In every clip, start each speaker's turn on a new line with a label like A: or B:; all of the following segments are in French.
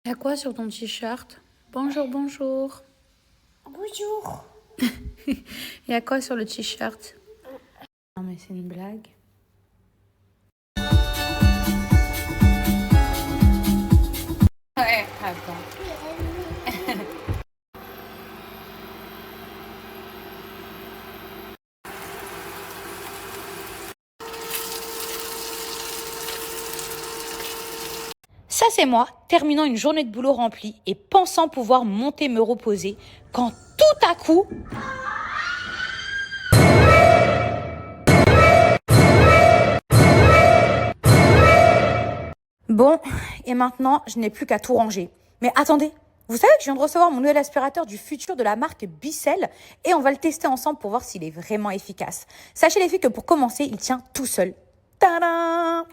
A: Y a quoi sur ton t-shirt? Bonjour, bonjour.
B: Bonjour.
A: Y a quoi sur le t-shirt? Non mais c'est une blague. Ouais, attends. Ça, c'est moi, terminant une journée de boulot remplie et pensant pouvoir monter me reposer, quand tout à coup... Bon, et maintenant, je n'ai plus qu'à tout ranger. Mais attendez, vous savez que je viens de recevoir mon nouvel aspirateur du futur de la marque Bissell et on va le tester ensemble pour voir s'il est vraiment efficace. Sachez les filles que pour commencer, il tient tout seul. Tadam!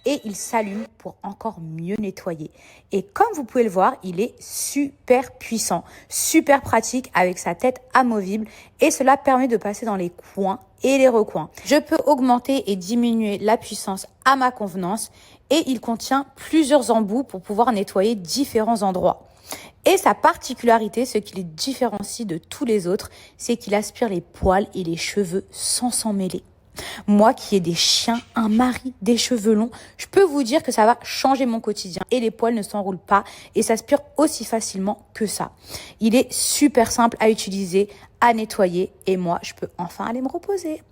A: Et il s'allume pour encore mieux nettoyer. Et comme vous pouvez le voir, il est super puissant, super pratique avec sa tête amovible et cela permet de passer dans les coins et les recoins. Je peux augmenter et diminuer la puissance à ma convenance et il contient plusieurs embouts pour pouvoir nettoyer différents endroits. Et sa particularité, ce qui le différencie de tous les autres, c'est qu'il aspire les poils et les cheveux sans s'en mêler. Moi qui ai des chiens, un mari, des cheveux longs, je peux vous dire que ça va changer mon quotidien et les poils ne s'enroulent pas et s'aspirent aussi facilement que ça. Il est super simple à utiliser, à nettoyer et moi je peux enfin aller me reposer.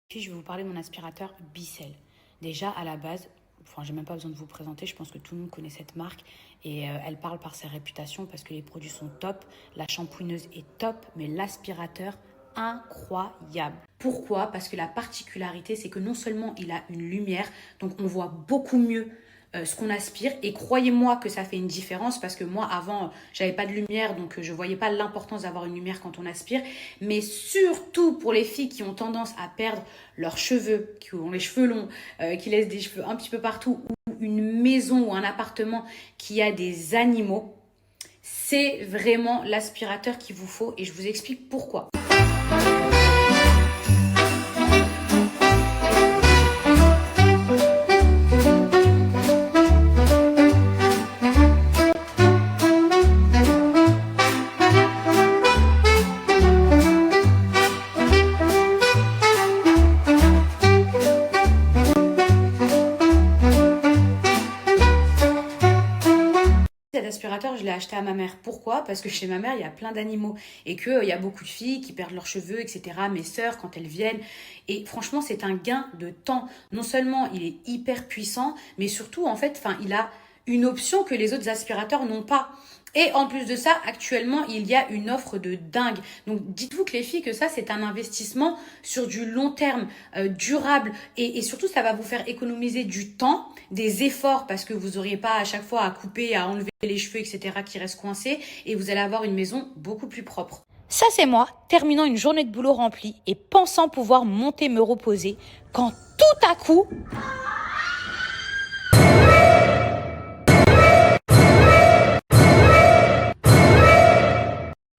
A: Puis je vais vous parler de mon aspirateur Bissell. Déjà à la base, j'ai même pas besoin de vous présenter, je pense que tout le monde connaît cette marque et elle parle par sa réputation parce que les produits sont top, la shampooineuse est top, mais l'aspirateur incroyable. Pourquoi? Parce que la particularité, c'est que non seulement il a une lumière, donc on voit beaucoup mieux ce qu'on aspire et croyez-moi que ça fait une différence parce que moi avant j'avais pas de lumière donc je voyais pas l'importance d'avoir une lumière quand on aspire, mais surtout pour les filles qui ont tendance à perdre leurs cheveux, qui ont les cheveux longs, qui laissent des cheveux un petit peu partout ou une maison ou un appartement qui a des animaux, c'est vraiment l'aspirateur qu'il vous faut et je vous explique pourquoi. Cet aspirateur, je l'ai acheté à ma mère. Pourquoi? Parce que chez ma mère, il y a plein d'animaux et qu'il y a beaucoup de filles qui perdent leurs cheveux, etc. Mes sœurs, quand elles viennent. Et franchement, c'est un gain de temps. Non seulement il est hyper puissant, mais surtout, en fait, il a une option que les autres aspirateurs n'ont pas. Et en plus de ça, actuellement, il y a une offre de dingue. Donc, dites-vous que les filles, que ça, c'est un investissement sur du long terme, durable. Et surtout, ça va vous faire économiser du temps, des efforts, parce que vous n'auriez pas à chaque fois à couper, à enlever les cheveux, etc., qui restent coincés. Et vous allez avoir une maison beaucoup plus propre. Ça, c'est moi, terminant une journée de boulot remplie et pensant pouvoir monter me reposer, quand tout à coup...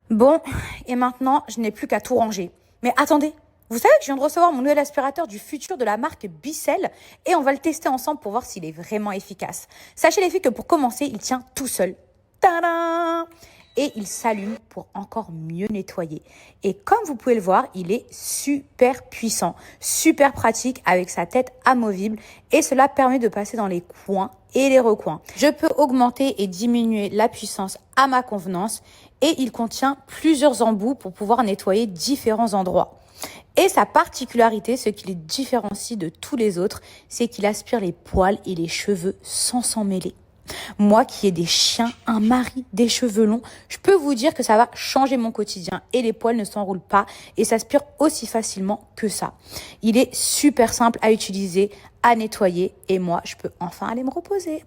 A: Bon, et maintenant, je n'ai plus qu'à tout ranger. Mais attendez, vous savez que je viens de recevoir mon nouvel aspirateur du futur de la marque Bissell et on va le tester ensemble pour voir s'il est vraiment efficace. Sachez les filles que pour commencer, il tient tout seul. Tadam! Et il s'allume pour encore mieux nettoyer. Et comme vous pouvez le voir, il est super puissant, super pratique avec sa tête amovible et cela permet de passer dans les coins et les recoins. Je peux augmenter et diminuer la puissance à ma convenance et il contient plusieurs embouts pour pouvoir nettoyer différents endroits. Et sa particularité, ce qui le différencie de tous les autres, c'est qu'il aspire les poils et les cheveux sans s'en mêler. Moi qui ai des chiens, un mari, des cheveux longs, je peux vous dire que ça va changer mon quotidien et les poils ne s'enroulent pas et s'aspirent aussi facilement que ça. Il est super simple à utiliser, à nettoyer et moi je peux enfin aller me reposer.